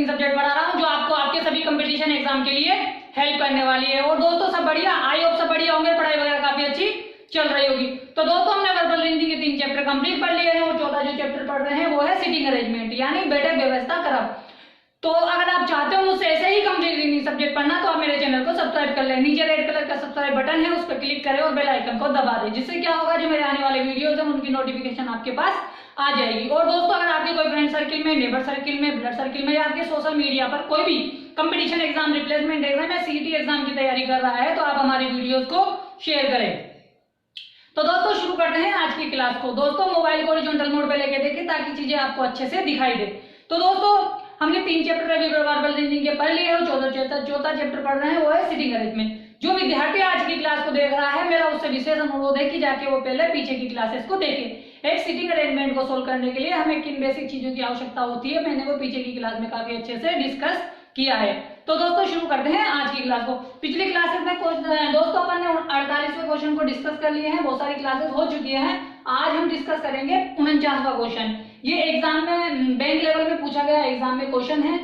Reasoning subject पढ़ा रहा हूँ जो आपको आपके सभी कंपटीशन एग्जाम के लिए हेल्प करने वाली है। और दोस्तों सब बढ़िया, आई होप सब बढ़िया होंगे, पढ़ाई वगैरह काफी अच्छी चल रही होगी। तो दोस्तों हमने वर्बल रीजनिंग के 3 चैप्टर कंप्लीट पढ़ लिए हैं और चौथा जो चैप्टर पढ़ रहे हैं वो है सिटिंग अरेंजमेंट यानी बैठक व्यवस्था क्रम। तो अगर आप चाहते हो मुझसे ऐसे ही कंप्लीट रीजनिंग सब्जेक्ट पढ़ना तो आप मेरे चैनल को सब्सक्राइब कर लें। नीचे रेड कलर का सब्सक्राइब बटन है, उस पर क्लिक करें और बेल आइकन को दबा दें, जिससे क्या होगा जो मेरे आने वाले वीडियोस हैं उनकी नोटिफिकेशन आपके पास आ जाएगी। और दोस्तों अगर आपके कोई फ्रेंड सर्किल में, नेबर सर्किल में, ब्लड सर्किल में या आपके सोशल मीडिया पर कोई भी कंपटीशन एग्जाम, रिप्लेसमेंट एग्जाम या सीईटी एग्जाम की तैयारी कर रहा है तो आप हमारी वीडियोस को शेयर करें। तो दोस्तों शुरू करते हैं आज की क्लास को। दोस्तों मोबाइल को हॉरिजॉन्टल मोड पे लेके देखें ताकि चीजें आपको अच्छे से दिखाई दे। तो दोस्तों हमने 3 चैप्टर अभी वर्बल रीजनिंग के पढ़ लिए और चौथा चैप्टर पढ़ रहे हैं वो है सिटिंग अरेंजमेंट। जो विद्यार्थी आज की क्लास को देख रहा है मेरा उससे विशेष अनुरोध है कि जाके वो पहले पीछे की क्लासेस को देखे। एक सिटिंग अरेंजमेंट को सोल्व करने के लिए हमें किन बेसिक चीजों की आवश्यकता होती है मैंने वो पीछे की क्लास में काफी अच्छे से डिस्कस किया है। तो दोस्तों शुरू करते हैं आज की क्लास को। पिछली क्लासेस में दोस्तों अपन ने 48वें क्वेश्चन को डिस्कस कर लिए हैं, बहुत सारी क्लासेस हो चुकी हैं। आज हम डिस्कस करेंगे 49वां क्वेश्चन। ये एग्जाम में बैंक लेवल में पूछा गया एग्जाम में क्वेश्चन है,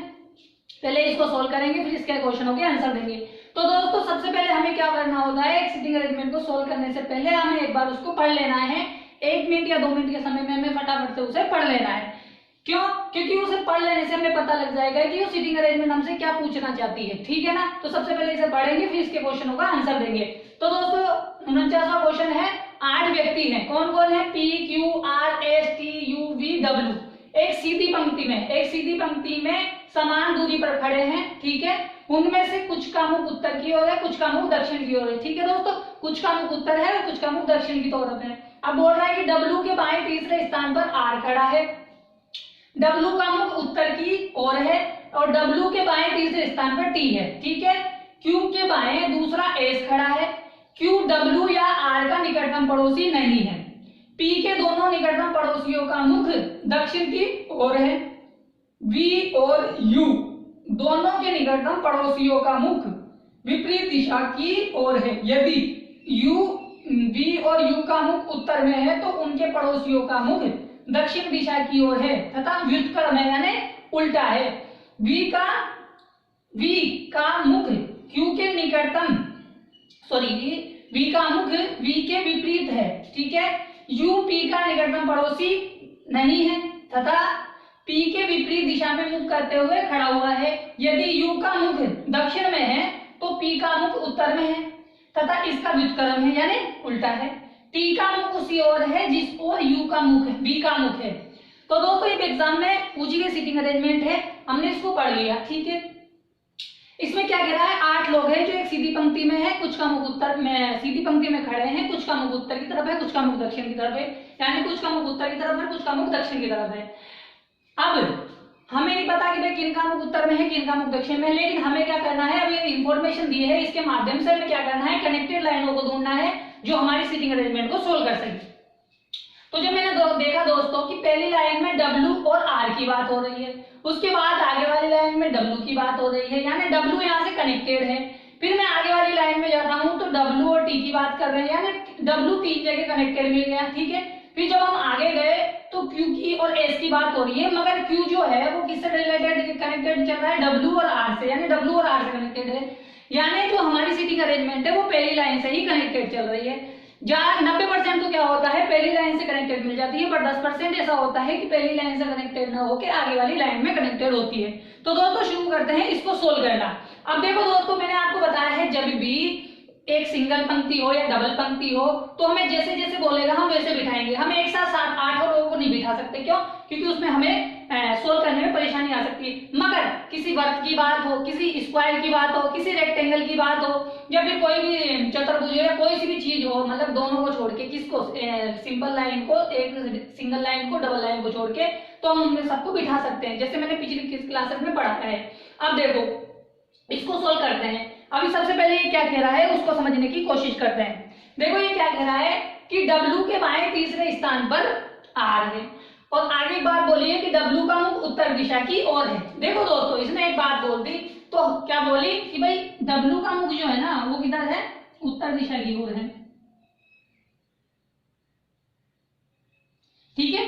पहले इसको सोल्व करेंगे फिर इसके क्वेश्चनों के आंसर देंगे। तो दोस्तों सबसे पहले हमें क्या करना होता है, एक सिटिंग अरेंजमेंट को सोल्व करने से पहले हमें एक बार उसको पढ़ लेना है। 1 मिनट या 2 मिनट के समय में हमें फटाफट से उसे पढ़ लेना है। क्यों? क्योंकि उसे पढ़ लेने से हमें पता लग जाएगा कि वो सिटिंग अरेंजमेंट हमसे क्या पूछना चाहती है, ठीक है ना। तो सबसे पहले इसे पढ़ेंगे फिर इसके क्वेश्चनों का आंसर देंगे। तो दोस्तों 49वां क्वेश्चन है, 8 व्यक्ति हैं, कौन कौन है, P Q R S T U V W। एक सीधी पंक्ति में समान दूरी पर खड़े हैं, ठीक है। उनमें से कुछ का मुख उत्तर की ओर है, कुछ का मुख दक्षिण की ओर है, ठीक है दोस्तों। कुछ का मुख उत्तर है और कुछ का मुख दक्षिण की तरफ है। अब बोल रहा है कि W के बाएं तीसरे स्थान पर R खड़ा है, W का मुख उत्तर की ओर है और W के बाएं तीसरे स्थान पर T है, ठीक है। Q के बाएं दूसरा S खड़ा है, Q W या R का निकटतम पड़ोसी नहीं है। P के दोनों निकटतम पड़ोसियों का मुख दक्षिण की ओर है। V और U दोनों के निकटतम पड़ोसियों का मुख विपरीत दिशा की ओर है। यदि V और U का मुख उत्तर में है तो उनके पड़ोसियों का मुख दक्षिण दिशा की ओर है तथा व्युत्क्रम है यानी उल्टा है। V का मुख Q के निकटतम V का मुख V के विपरीत है, ठीक है। U P का निकटतम पड़ोसी नहीं है तथा P के विपरीत दिशा में मुख करते हुए खड़ा हुआ है। यदि U का मुख दक्षिण में है तो P का मुख उत्तर में है तथा इसका व्युत्क्रम है यानी उल्टा है। T का मुख उसी ओर है जिस ओर U का मुख है, B का मुख है। तो दोस्तों ये एग्जाम में पूछी गई सिटिंग अरेंजमेंट है, हमने इसको पढ़ लिया, ठीक है। इसमें क्या कह रहा है, 8 लोग हैं जो एक सीधी पंक्ति में है, कुछ का मुख उत्तर में सीधी पंक्ति में खड़े हैं, कुछ का मुख उत्तर की तरफ है, कुछ का मुख दक्षिण की तरफ है, यानी कुछ का मुख उत्तर की तरफ है, कुछ का मुख दक्षिण की तरफ है। अब हमें नहीं पता कि भाई किन का मुख उत्तर में है किन का मुख दक्षिण में है, लेकिन हमें क्या करना है, अब ये इंफॉर्मेशन दी है इसके माध्यम से हमें क्या करना है, कनेक्टेड लाइनों को ढूंढना है जो हमारी सिटिंग अरेंजमेंट को सोल्व कर सके। तो जब मैंने देखा दोस्तों कि पहली लाइन में W और R की बात हो रही है, उसके बाद आगे वाली लाइन में W की बात हो रही है, यानी W यहाँ से कनेक्टेड है। फिर मैं आगे वाली लाइन में जाता हूँ तो W और T की बात कर रहे हैं, यानी W 3 जगह कनेक्टेड मिल गया, ठीक है। फिर जब हम आगे गए तो Q की और S की बात हो रही है, मगर Q जो है वो किससे रिलेटेड कनेक्टेड चल रहा है, W और R से, यानी W और R से कनेक्टेड है। यानी जो हमारी सिटिंग अरेंजमेंट है वो पहली लाइन से ही कनेक्टेड चल रही है। जहाँ 90% तो क्या होता है पहली लाइन से कनेक्टेड मिल जाती है, पर 10% ऐसा होता है कि पहली लाइन से कनेक्टेड ना होकर आगे वाली लाइन में कनेक्टेड होती है। तो दोस्तों शुरू करते हैं इसको सोल्व करना। अब देखो दोस्तों मैंने आपको बताया है जब भी एक सिंगल पंक्ति हो या डबल पंक्ति हो तो हमें जैसे जैसे बोलेगा हम वैसे बिठाएंगे। हम एक साथ 7-8 लोगों को नहीं बिठा सकते, क्यों? क्योंकि उसमें हमें सोल्व करने में परेशानी आ सकती है। मगर किसी वर्ग की बात हो, किसी स्क्वायर की बात हो, किसी रेक्टेंगल की बात हो या फिर कोई भी चतुर्भुज या कोई सी भी चीज हो, मतलब दोनों को छोड़ के, किसको, सिंपल लाइन को, एक सिंगल लाइन को डबल लाइन को छोड़ के, तो हम उनमें सबको बिठा सकते हैं, जैसे मैंने पिछली क्लासेस में पढ़ा है। अब देखो इसको सोल्व करते हैं। अभी सबसे पहले ये क्या कह रहा है उसको समझने की कोशिश करते हैं। देखो ये क्या कह रहा है कि W के बाएं तीसरे स्थान पर R है और आगे एक बात बोली है कि W का मुख उत्तर दिशा की ओर है। देखो दोस्तों इसने एक बात बोल दी, तो क्या बोली कि भाई W का मुख जो है ना वो किधर है, उत्तर दिशा की ओर है, ठीक है।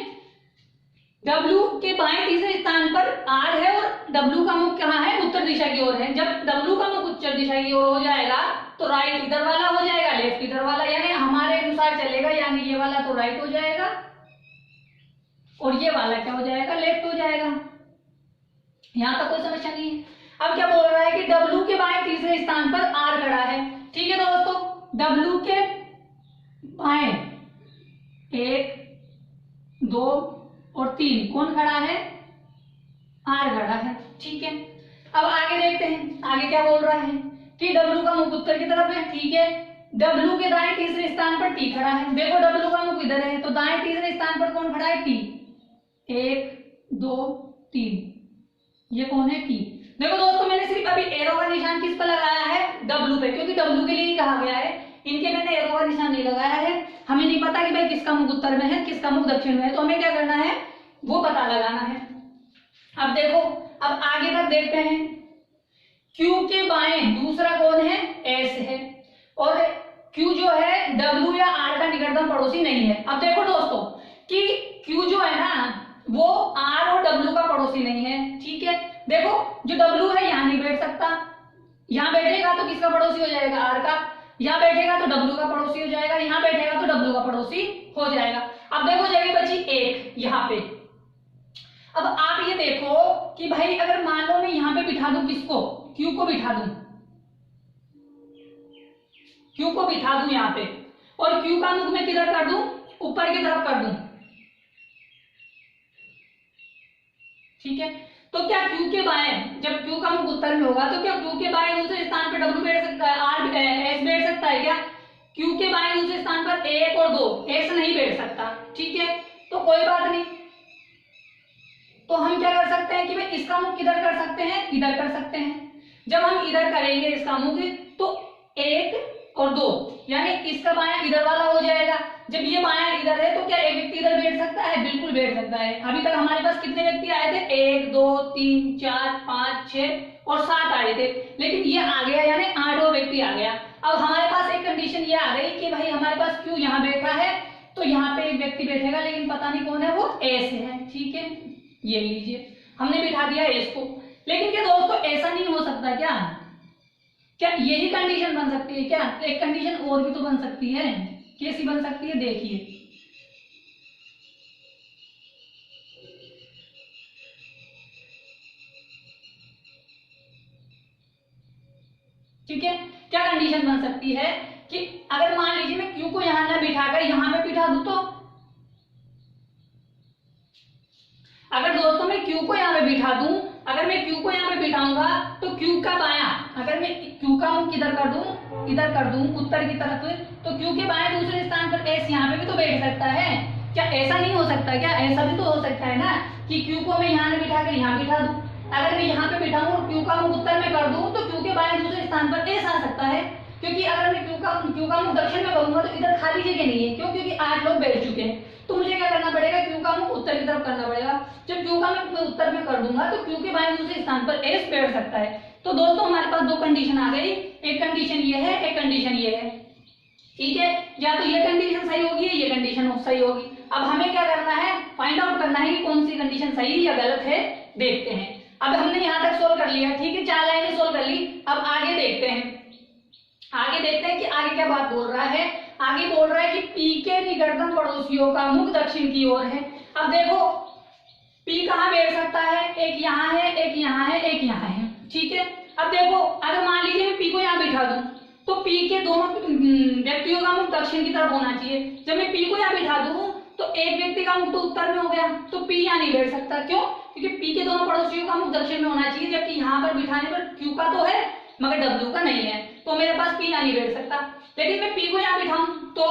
W के बाएं तीसरे स्थान पर R है और W का मुख कहाँ है, उत्तर दिशा की ओर है। जब W का मुख उत्तर दिशा की ओर हो जाएगा तो राइट इधर वाला हो जाएगा, लेफ्ट इधर वाला, यानी हमारे अनुसार चलेगा, यानी ये वाला तो राइट हो जाएगा और ये वाला क्या हो जाएगा, लेफ्ट हो जाएगा। यहां तक कोई समस्या नहीं है। अब क्या बोल रहा है कि W के बाएं तीसरे स्थान पर R खड़ा है। ठीक है दोस्तों, W के बाएं 1 2 और 3 कौन खड़ा है, R खड़ा है। ठीक है, अब आगे देखते हैं, आगे क्या बोल रहा है कि W का मुख उत्तर की तरफ है। ठीक है, W के दाएं तीसरे स्थान पर T खड़ा है। देखो W का मुख इधर है तो दाएं तीसरे स्थान पर कौन खड़ा है, T। 1 2 3, ये कौन है, T। देखो दोस्तों, मैंने सिर्फ अभी एरो का निशान किस पर लगाया है, W पे, क्योंकि W के लिए ही कहा गया है। इनके मैंने एरो का निशान नहीं लगाया है। हमें नहीं पता कि भाई किसका मुख उत्तर में है, किसका मुख दक्षिण में है, तो हमें क्या करना है, वो पता लगाना है। अब देखो, अब आगे तक देखते हैं। Q के बाएं दूसरा कौन है, S है, और Q जो है W या R का निकटतम पड़ोसी नहीं है। अब देखो दोस्तों कि Q जो है ना वो R और W का पड़ोसी नहीं है। ठीक है, देखो जो W है यहाँ नहीं बैठ सकता, यहाँ बैठेगा तो किसका पड़ोसी हो जाएगा, R का, यहाँ बैठेगा तो W का पड़ोसी हो जाएगा, यहाँ बैठेगा तो W का पड़ोसी हो जाएगा। अब देखो जगह बची 1 यहाँ पे। अब आप ये देखो कि भाई अगर मान लो मैं यहाँ पे बिठा दूं, किसको, Q को बिठा दूं, Q को बिठा दूं यहाँ पे, और Q का मुख मैं किधर कर दूं, ऊपर की तरफ कर दूं। ठीक है, तो क्या Q के बाएं, जब Q का मुख उत्तर में होगा तो क्या Q के बाएं दूसरे स्थान पर W बैठ सकता है, S बैठ सकता है क्या, Q के बाएं दूसरे स्थान पर 1 और 2 S नहीं बैठ सकता। ठीक है, तो कोई बात नहीं, तो हम क्या कर सकते हैं कि भाई इसका मुख किधर कर सकते हैं, इधर कर सकते हैं। जब हम इधर करेंगे इसका मुख तो 1 और 2, यानी इसका बायां इधर वाला हो जाएगा। जब ये बायां इधर है तो क्या एक व्यक्ति इधर बैठ सकता है, बिल्कुल बैठ सकता है। अभी तक हमारे पास कितने व्यक्ति आए थे, 1 2 3 4 5 6 और 7 आए थे, लेकिन ये आ गया, यानी 8वां व्यक्ति आ गया। अब हमारे पास एक कंडीशन ये आ गई कि भाई हमारे पास Q यहाँ बैठा है तो यहाँ पे एक व्यक्ति बैठेगा, लेकिन पता नहीं कौन है, वो S है। ठीक है, ये लीजिए, हमने बिठा दिया S को। लेकिन क्या दोस्तों ऐसा नहीं हो सकता क्या, क्या यही कंडीशन बन सकती है क्या, एक कंडीशन और भी तो बन सकती है। कैसी बन सकती है, देखिए, ठीक है, क्या कंडीशन बन सकती है कि अगर मान लीजिए मैं Q को यहां ना बिठाकर यहां पे बिठा दूं, तो अगर दोस्तों मैं Q को यहाँ पे बिठा दूं, अगर मैं Q को यहाँ पे बिठाऊंगा तो Q का बायां, अगर मैं Q का मुख किधर कर दूं, इधर कर दूं उत्तर की तरफ, तो Q के बाएं दूसरे स्थान पर S यहाँ पे भी तो बैठ सकता है। क्या ऐसा नहीं हो सकता क्या, ऐसा भी तो हो सकता है ना कि Q को मैं यहाँ ना बिठा कर यहाँ बिठा दूं। अगर मैं यहाँ पे बिठाऊं और Q का मुख उत्तर में कर दूं तो Q के बाएं दूसरे स्थान पर S आ सकता है, क्योंकि अगर मैं Q का मुख दक्षिण में करूंगा तो इधर खाली जगह नहीं है, क्यों, क्योंकि 8 लोग बैठ चुके हैं। तो मुझे क्या करना पड़ेगा, Q का मुख उत्तर की तरफ करना पड़ेगा। जब Q का मुख उत्तर में कर दूंगा तो Q के बाएं दूसरे स्थान पर S बैठ सकता है। तो दोस्तों हमारे पास 2 कंडीशन आ गई, एक कंडीशन ये है, एक कंडीशन ये है। ठीक है, या तो ये कंडीशन सही होगी या ये कंडीशन सही होगी। अब हमें क्या करना है, फाइंड आउट करना है कि कौन सी कंडीशन सही या गलत है। देखते हैं, अब हमने यहाँ तक सोल्व कर लिया। ठीक है, 4 लाइनें सोल्व कर ली। अब आगे देखते हैं, आगे देखते हैं कि आगे क्या बात बोल रहा है। आगे बोल रहा है कि P के निकटतम पड़ोसियों का मुख दक्षिण की ओर है। अब देखो P कहाँ बैठ सकता है, एक यहाँ है, एक यहाँ है, एक यहाँ है। ठीक है, अब देखो अगर मान लीजिए मैं P को यहाँ बिठा दूं तो P के दोनों व्यक्तियों का मुख दक्षिण की तरफ होना चाहिए। जब मैं P को यहाँ बिठा दूं तो एक व्यक्ति का मुख तो उत्तर में हो गया, तो P यहाँ नहीं बैठ सकता। क्यों, क्योंकि P के दोनों पड़ोसियों का मुख दक्षिण में होना चाहिए, जबकि यहाँ पर बिठाने पर Q का तो है मगर W का नहीं है, तो मेरे पास P यहाँ नहीं बैठ सकता। लेकिन मैं P को यहाँ बिठाऊं तो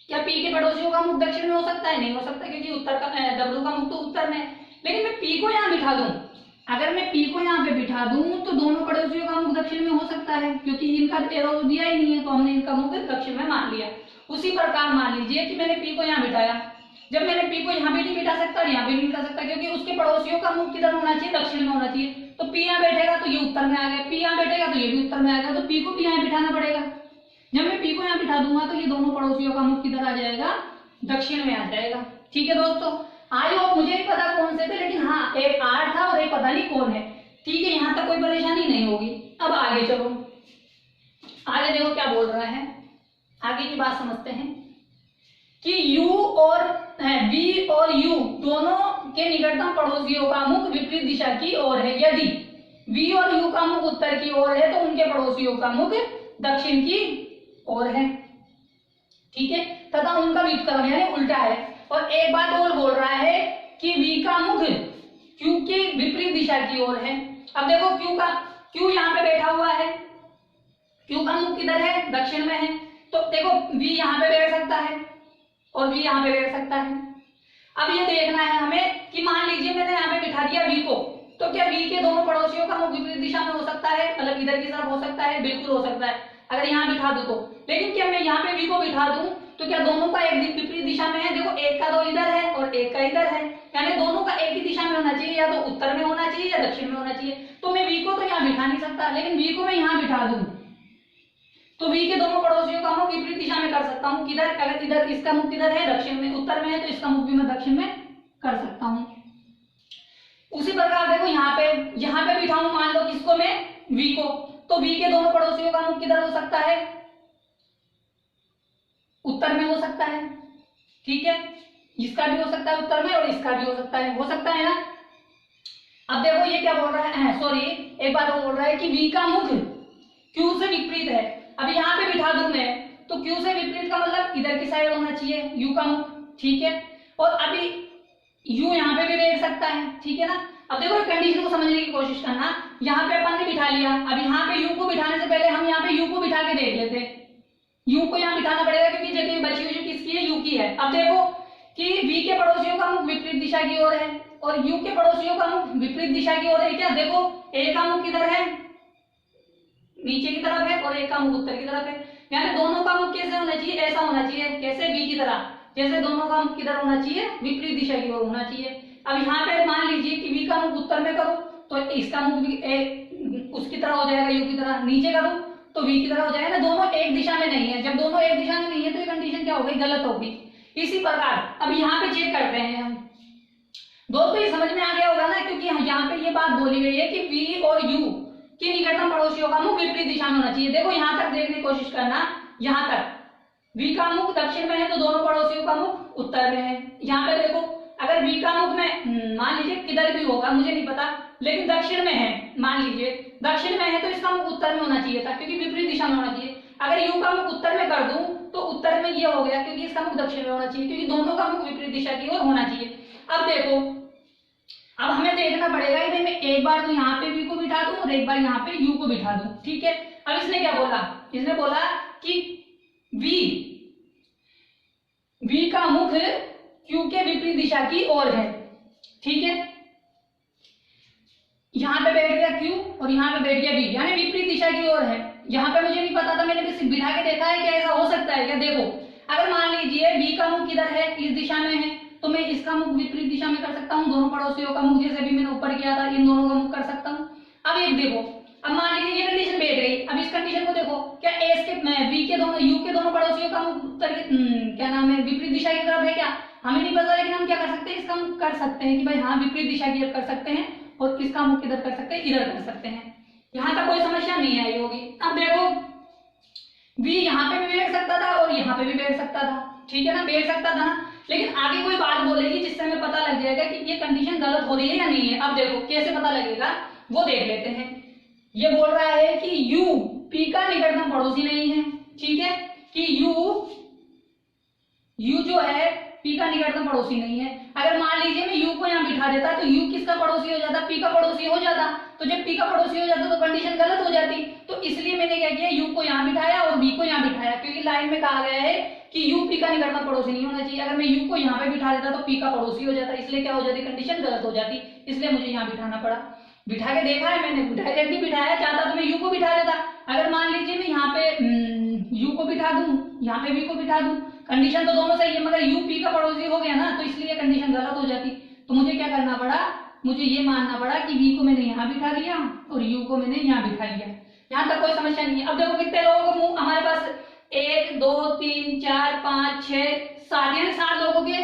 क्या P के पड़ोसियों का मुख दक्षिण में हो सकता है, नहीं हो सकता, क्योंकि उत्तर का W का मुख तो उत्तर में है। लेकिन मैं P को यहाँ बिठा दूं, अगर मैं P को यहाँ पे बिठा दूं तो दोनों पड़ोसियों का मुख दक्षिण में हो सकता है, क्योंकि इनका एरो दिया ही नहीं है, तो हमने इनका मुख दक्षिण में मान लिया। उसी प्रकार मान लीजिए कि मैंने P को यहाँ बिठाया, जब मैंने P को यहाँ भी नहीं बिठा सकता और यहाँ भी नहीं बिठा सकता, क्योंकि उसके पड़ोसियों का मुख किधर होना चाहिए, दक्षिण में होना चाहिए। तो P यहाँ बैठेगा तो ये उत्तर में आ गया, P यहाँ बैठेगा तो ये भी उत्तर में आ गया, तो P को भी यहाँ बिठाना पड़ेगा। जब मैं P को यहाँ बिठा दूंगा तो ये दोनों पड़ोसियों का मुख किधर आ जाएगा, दक्षिण में आ जाएगा। ठीक है दोस्तों, आई होप मुझे नहीं पता कौन से थे, लेकिन हाँ एक आर था और एक पता नहीं कौन है। ठीक है, यहाँ तक कोई परेशानी नहीं होगी। अब आगे चलो, आगे देखो क्या बोल रहा है, आगे की बात समझते हैं कि U और V और U दोनों के निकटतम पड़ोसियों का मुख विपरीत दिशा की ओर है। यदि V और U का मुख उत्तर की ओर है तो उनके पड़ोसियों का मुख दक्षिण की ओर है। ठीक है, तथा उनका व्युत्क्रम यानी उल्टा है। और एक बात और बोल रहा है कि V का मुख Q के विपरीत दिशा की ओर है। अब देखो Q यहाँ पे बैठा हुआ है, Q का मुख किधर है, दक्षिण में है। तो देखो V यहाँ पे बैठ सकता है और V यहाँ पे बैठ सकता है। अब ये देखना है हमें कि मान लीजिए मैंने यहाँ पे बिठा दिया V को, तो क्या V के दोनों पड़ोसियों का मुख विपरीत दिशा में हो सकता है, मतलब इधर की तरफ हो सकता है? बिल्कुल हो सकता है, अगर यहाँ बिठा दूं तो। लेकिन क्या मैं यहाँ पे V को बिठा दूं तो क्या दोनों का एक विपरीत दिशा में है? देखो एक का तो इधर है और एक का इधर है, यानी दोनों का एक ही दिशा में होना चाहिए, या तो उत्तर में होना चाहिए या दक्षिण में होना चाहिए। तो मैं V को तो यहाँ बिठा नहीं सकता, लेकिन V को मैं यहाँ बिठा दूं तो V के दोनों पड़ोसियों का मुख विपरीत दिशा में कर सकता हूँ। किधर? अगर इधर इसका मुख किधर है, दक्षिण में, उत्तर में है, तो इसका मुख भी मैं दक्षिण में कर सकता हूँ। उसी प्रकार देखो यहाँ पे बिठाऊं मान लो किसको, मैं V को, तो V के दोनों पड़ोसियों का मुख किधर हो सकता है, उत्तर में हो सकता है। ठीक है, इसका भी हो सकता है उत्तर में और इसका भी हो सकता है ना। अब देखो ये क्या बोल रहा है, सॉरी एक बात और बोल रहा है कि V का मुख Q से विपरीत है। अब यहाँ पे बिठा दूं मैं तो Q से विपरीत का मतलब इधर की साइड होना चाहिए U का मुख। ठीक है, और अभी U यहाँ पे भी बैठ सकता है। ठीक है ना। अब देखो कंडीशन को समझने की कोशिश करना, यहाँ पे अपन ने बिठा लिया, अब यहाँ पे U को बिठाने से पहले हम यहाँ पे U को बिठा के देख लेते हैं। U को यहाँ बिठाना पड़ेगा क्योंकि जगह बची हुई किसकी है, U की है। अब देखो कि V के पड़ोसियों का मुख विपरीत दिशा की ओर है और U के पड़ोसियों का मुख विपरीत दिशा की ओर है। क्या देखो A का मुख किधर है, नीचे की तरफ है, और एक का मुख उत्तर की तरफ है, यानी दोनों का मुख कैसे होना चाहिए, ऐसा होना चाहिए, कैसे V की तरह, जैसे दोनों का मुख किधर होना चाहिए, विपरीत दिशा की ओर होना चाहिए। अब यहाँ पे मान लीजिए कि V का मुख उत्तर में करो तो इसका मुख भी उसकी तरह हो जाएगा, U की तरह। नीचे करो तो V की तरह हो जाएगा, दोनों एक दिशा में नहीं है। जब दोनों एक दिशा में नहीं है तो ये कंडीशन क्या हो गई, गलत हो गई। इसी प्रकार अब यहाँ पे चेक करते हैं हम। दोस्तों ये समझ में आ गया होगा ना, क्योंकि यहाँ पे ये बात बोली गई है कि V और U के निकटतम पड़ोसियों का मुख विपरीत दिशा में होना चाहिए। देखो यहाँ तक देखने की कोशिश करना, यहाँ तक V का मुख दक्षिण में है तो दोनों पड़ोसियों का मुख उत्तर में है। यहाँ पे देखो अगर V का मुख में मान लीजिए किधर भी होगा मुझे नहीं पता, लेकिन दक्षिण में है, मान लीजिए दक्षिण में है तो इसका मुख उत्तर में होना चाहिए था, क्योंकि विपरीत दिशा में होना चाहिए। अगर U का मुख उत्तर में कर दूं तो उत्तर में ये हो गया, क्योंकि इसका मुख दक्षिण में होना चाहिए, क्योंकि दोनों का मुख विपरीत दिशा की ओर होना चाहिए। अब देखो अब हमें देखना पड़ेगा कि मैं एक बार तो यहाँ पे V को बिठा दूं और एक बार यहाँ पे U को बिठा दूं। ठीक है, अब इसने क्या बोला, इसने बोला कि V का मुख Q के विपरीत दिशा की ओर है। ठीक है, यहाँ पे बैठ गया Q और यहाँ पे बैठ गया V, यानी विपरीत दिशा की ओर है। यहाँ पे मुझे नहीं पता था, मैंने बस बिठा के देखा है कि ऐसा हो सकता है क्या। देखो अगर मान लीजिए V का मुख किधर है, इस दिशा में है, तो मैं इसका मुख विपरीत दिशा में कर सकता हूँ। दोनों पड़ोसियों का मुख जैसे भी मैंने ऊपर किया था, इन दोनों का मुख कर सकता हूँ। अब एक देखो, अब मान लीजिए ये कंडीशन बैठ गई। अब इस कंडीशन को देखो, क्या V के दोनों U के दोनों पड़ोसियों का मुख उत्तर क्या नाम है, विपरीत दिशा की तरफ है क्या, हमें नहीं पता, लेकिन हम क्या कर सकते हैं, इसका मुख कर सकते हैं कि भाई हाँ विपरीत दिशा की ओर कर सकते हैं, और इसका मुख किधर कर सकते हैं, इधर कर सकते हैं। यहाँ तक कोई समस्या नहीं आई होगी। अब देखो V यहाँ पे भी बैठ सकता था और यहाँ पे भी बैठ सकता था। ठीक है ना, बैठ सकता था ना, लेकिन आगे कोई बात बोलेगी जिससे हमें पता लग जाएगा कि ये कंडीशन गलत हो रही है या नहीं है। अब देखो कैसे पता लगेगा वो देख लेते हैं। ये बोल रहा है कि U P का निकटतम पड़ोसी नहीं है। ठीक है, कि U जो है P का निकटतम पड़ोसी नहीं है। अगर मान लीजिए मैं U को यहाँ बिठा देता तो U किसका पड़ोसी हो जाता, P का पड़ोसी हो जाता। तो जब P का पड़ोसी हो जाता तो कंडीशन गलत हो जाती। तो इसलिए मैंने क्या किया, U को यहाँ बिठाया और V को यहाँ बिठाया, क्योंकि लाइन में कहा गया है कि U P का निकटतम पड़ोसी नहीं होना चाहिए। अगर मैं U को यहाँ पे बिठा देता तो P का पड़ोसी हो जाता, इसलिए क्या हो जाती, कंडीशन गलत हो जाती। इसलिए मुझे यहाँ बिठाना पड़ा। बिठा के देखा है मैंने, डायरेक्ट नहीं बिठाया, चाहता तो मैं U को बिठा देता। अगर मान लीजिए मैं यहाँ पे U को बिठा दूं, यहाँ पे V को बिठा दूं, कंडीशन तो दोनों सही है, मगर U P का पड़ोसी हो गया ना, तो इसलिए कंडीशन गलत हो जाती। तो मुझे क्या करना पड़ा, मुझे ये मानना पड़ा कि V को मैंने यहाँ बिठा दिया और U को मैंने यहाँ बिठा लिया। यहाँ तक कोई समस्या नहीं है। अब देखो कितने लोगों को मुंह हमारे पास, 1 2 3 4 5 6 7 यानी 7 लोगों के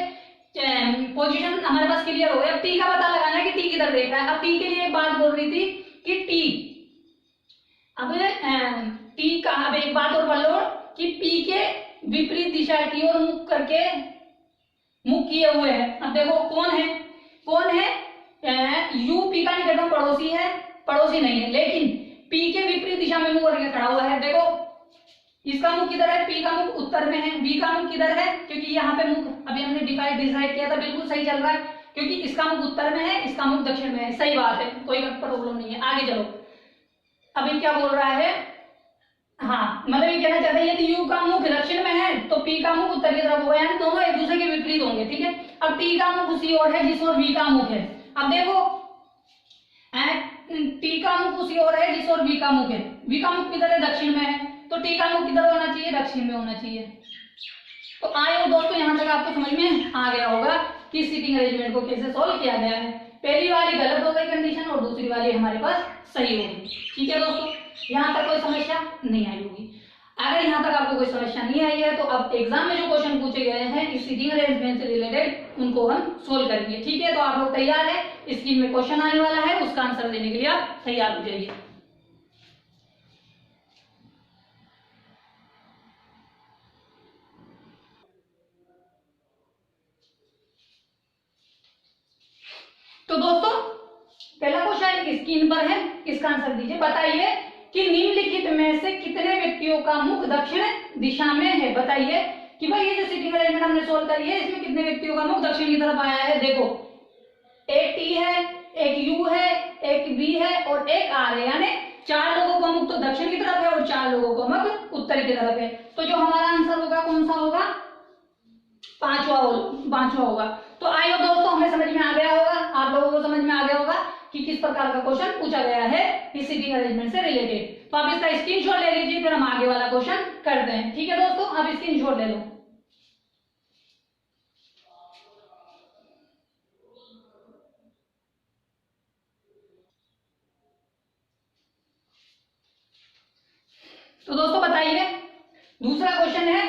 पोजीशन हमारे पास क्लियर हो गया। अब टी का पता लगाना है कि टी किधर देख रहा है। अब टी के लिए एक बात बोल रही थी कि टी, अब टी का, अब एक बात और बोल लो कि पी के विपरीत दिशा की ओर मुख करके, मुख किए हुए है। अब देखो कौन है, कौन है, यू पी का निकटतम पड़ोसी है, पड़ोसी नहीं है, लेकिन पी के विपरीत दिशा में मुख करके खड़ा हुआ है। देखो इसका मुख किधर है, पी का मुख उत्तर में है, बी का मुख किधर है, क्योंकि यहाँ पे मुख अभी हमने डिसाइड किया था, बिल्कुल सही चल रहा है, क्योंकि इसका मुख उत्तर में है, इसका मुख दक्षिण में है, सही बात है, कोई प्रॉब्लम नहीं है। आगे चलो, अभी क्या बोल रहा है, हाँ मतलब ये कहना चाहते हैं यदि यू का मुख दक्षिण में है तो पी का मुख उत्तर की तरफ होगा, यानी दोनों एक दूसरे के विपरीत होंगे, ठीक है। अब टी का मुख उसी ओर है जिस ओर वी का मुख है। अब देखो टी का मुख उसी ओर है जिस ओर वी का मुख है, वी का मुख किधर है, दक्षिण में है, तो टी का मुख किधर होना चाहिए, दक्षिण में होना चाहिए। तो आए दोस्तों, यहाँ तक आपको समझ में आ गया होगा कि सीटिंग अरेंजमेंट को कैसे सोल्व किया गया है। पहली वाली गलत हो गई कंडीशन और दूसरी वाली हमारे पास सही होगी, ठीक है दोस्तों। यहाँ तक कोई समस्या नहीं आई होगी। अगर यहाँ तक आपको कोई समस्या नहीं आई है तो अब एग्जाम में जो क्वेश्चन पूछे गए हैं इस सीटिंग अरेंजमेंट से रिलेटेड उनको हम सोल्व करेंगे, ठीक है। तो आप लोग तैयार है, स्क्रीन में क्वेश्चन आने वाला है, उसका आंसर देने के लिए आप तैयार हो जाइए। तो दोस्तों पहला क्वेश्चन स्क्रीन पर है, इसका आंसर दीजिए। बताइए कि निम्नलिखित में से कितने व्यक्तियों का मुख दक्षिण दिशा में है। बताइए कि भाई ये जो सीटिंग अरेंजमेंट हमने सोल्व करी है इसमें कितने व्यक्तियों का मुख दक्षिण की तरफ आया है। देखो एक टी है, एक यू है, एक बी है और एक आर है, यानी 4 लोगों का मुख तो दक्षिण की तरफ है और 4 लोगों का मुख उत्तर की तरफ है। तो जो हमारा आंसर होगा कौन सा होगा, पांचवा होगा। तो आइए दोस्तों, हमें समझ में आ गया होगा, आप लोगों को समझ में आ गया होगा कि किस प्रकार का क्वेश्चन पूछा गया है इस सीटिंग अरेंजमेंट से रिलेटेड। तो आप इसका स्क्रीनशॉट ले लीजिए, फिर हम आगे वाला क्वेश्चन करते हैं, ठीक है दोस्तों। आप स्क्रीनशॉट ले लो। तो दोस्तों बताइए, दूसरा क्वेश्चन है,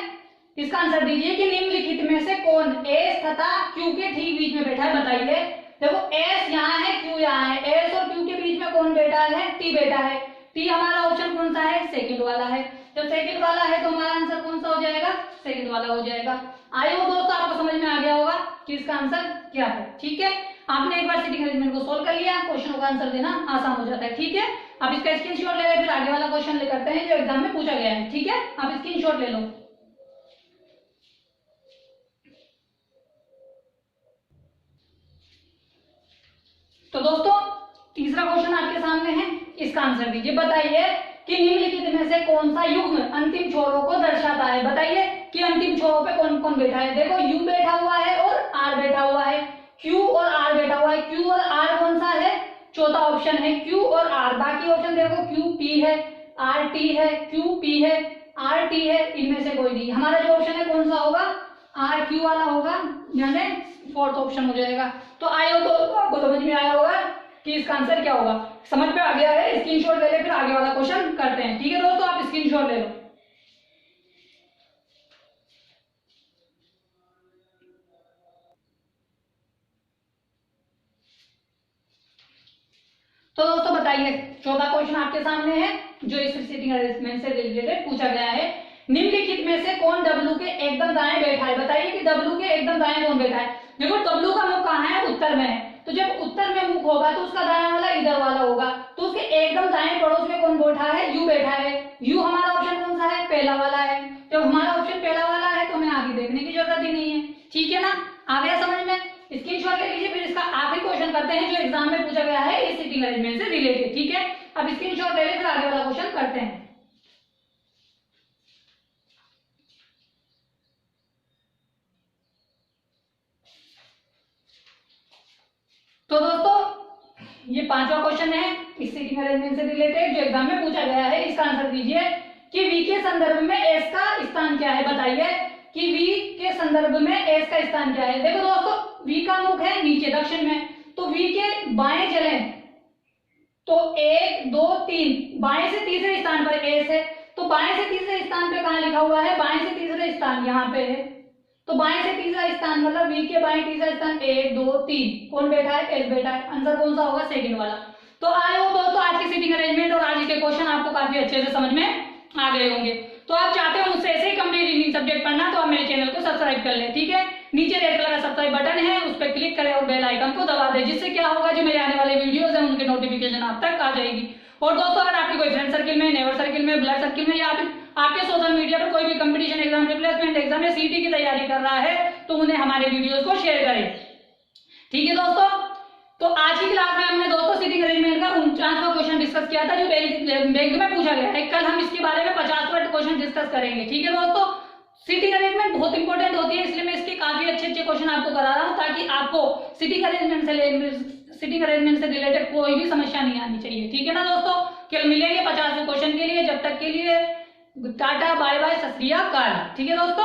इसका आंसर दीजिए कि निम्नलिखित में से कौन एस तथा क्यू के ठीक बीच में बैठा है। बताइए, देखो एस यहाँ है, क्यू यहाँ है, एस और क्यू के बीच में कौन बैठा है, टी बैठा है। टी हमारा ऑप्शन कौन सा है, सेकंड वाला है। जब सेकंड वाला है तो हमारा आंसर कौन सा हो जाएगा, सेकंड वाला हो जाएगा। आई हो दोस्तों, आपको समझ में आ गया होगा कि इसका आंसर क्या है, ठीक है। आपने एक बार सीटिंग अरेंजमेंट को सोल्व कर लिया, क्वेश्चन का आंसर देना आसान हो जाता है, ठीक है। आप इसका स्क्रीनशॉट ले लें, फिर आगे वाला क्वेश्चन ले करते हैं जो एग्जाम में पूछा गया है, ठीक है। आप स्क्रीनशॉट ले लो। तो दोस्तों तीसरा क्वेश्चन आपके सामने है, इसका आंसर दीजिए। बताइए कि निम्नलिखित में से कौन सा युग्म अंतिम छोरों को दर्शाता है। बताइए कि अंतिम छोरों पे कौन कौन बैठा है। देखो यू बैठा हुआ है और आर बैठा हुआ है, क्यू और आर बैठा हुआ है। क्यू और आर कौन सा है, चौथा ऑप्शन है क्यू और आर। बाकी ऑप्शन देखो क्यू पी है, आर टी है, क्यू पी है, आर टी है, इनमें से कोई नहीं। हमारा जो ऑप्शन है कौन सा होगा, आर क्यू वाला होगा, यानी फोर्थ ऑप्शन हो जाएगा। तो आयो तो आपको समझ में आया होगा कि इसका आंसर क्या होगा, समझ में आ गया है। स्क्रीनशॉट ले ले, फिर आगे वाला क्वेश्चन करते हैं, ठीक है दोस्तों। आप स्क्रीनशॉट ले लो। तो दोस्तों बताइए, चौथा क्वेश्चन आपके सामने है जो इस सीटिंग अरेंजमेंट से रिलेटेड पूछा गया है। निम्नलिखित में से कौन डब्ल्यू के एकदम दाएं बैठा है। बताइए कि डब्ल्यू के एकदम दाएं कौन बैठा है। देखो डब्ल्यू का मुख कहाँ है, उत्तर में है, तो जब उत्तर में मुख होगा तो उसका दायां वाला इधर वाला होगा। तो उसके एकदम दाएं पड़ोस में कौन बैठा है, यू बैठा है। यू हमारा ऑप्शन कौन सा है, पहला वाला है। जब हमारा ऑप्शन पहला वाला है तो हमें आगे देखने की जरूरत ही नहीं है, ठीक है ना। आ गया समझ में। स्क्रीनशॉट ले लीजिए, फिर इसका आखिरी क्वेश्चन करते हैं जो एग्जाम में पूछा गया है इस सीटिंग अरेंजमेंट से रिलेटेड, ठीक है। अब स्क्रीनशॉट ले लें, फिर आगे वाला क्वेश्चन करते हैं। तो दोस्तों ये पांचवा क्वेश्चन है इस सीटिंग अरेंजमेंट से रिलेटेड जो एग्जाम में पूछा गया है। इसका आंसर दीजिए कि वी के संदर्भ में एस का स्थान क्या है। बताइए कि वी के संदर्भ में एस का स्थान क्या है। देखो दोस्तों वी का मुख है नीचे दक्षिण में, तो वी के बाएं चले तो 1 2 3, बाएं से तीसरे स्थान पर एस है। तो बाएं से तीसरे स्थान पे कहां लिखा हुआ है, बाएं से तीसरे स्थान यहाँ पे है। तो बाएं से तीसरा स्थान मतलब वी के बाएं तीसरा स्थान 1 2 3 कौन बैठा है, एस बैठा है। आंसर कौन सा होगा, सेकंड वाला। तो आई होप दोस्तों आज की सीटिंग अरेंजमेंट और आज के क्वेश्चन आपको काफी अच्छे से समझ में आ गए होंगे। तो आप चाहते हो मुझसे ऐसे ही कंप्लीट रीजनिंग सब्जेक्ट पढ़ना, तो आप मेरे चैनल को सब्सक्राइब कर लें, ठीक है। नीचे रेड कलर का सब्सक्राइब बटन है, उस पर क्लिक करें और बेल आइकन को दबा दें, जिससे क्या होगा, जो मेरे आने वाले वीडियोस हैं उनके नोटिफिकेशन आप तक आ जाएगी। और दोस्तों अगर आपके कोई फ्रेंड सर्किल में, नेबर सर्किल में, ब्लड सर्किल में या आपके सोशल मीडिया पर कोई भी कंपटीशन एग्जाम, रिप्लेसमेंट एग्जाम या सीटी की तैयारी कर रहा है तो उन्हें हमारे वीडियोस को शेयर करें, ठीक है दोस्तों। तो आज की क्लास में हमने दोस्तों सीटिंग अरेंजमेंट का 49वां क्वेश्चन डिस्कस किया था जो बैंक में पूछा गया है। कल हम इसके बारे में 50वां क्वेश्चन डिस्कस करेंगे, ठीक है दोस्तों। सीटिंग अरेंजमेंट बहुत इंपॉर्टेंट होती है, इसलिए मैं इसके काफी अच्छे क्वेश्चन आपको करा रहा हूँ, ताकि आपको सीटिंग अरेंजमेंट से रिलेटेड कोई भी समस्या नहीं आनी चाहिए, ठीक है ना दोस्तों। कल मिलेंगे 50वें क्वेश्चन के लिए, जब तक के लिए टाटा बाय बाय, सत श्री अकाल, ठीक है दोस्तों।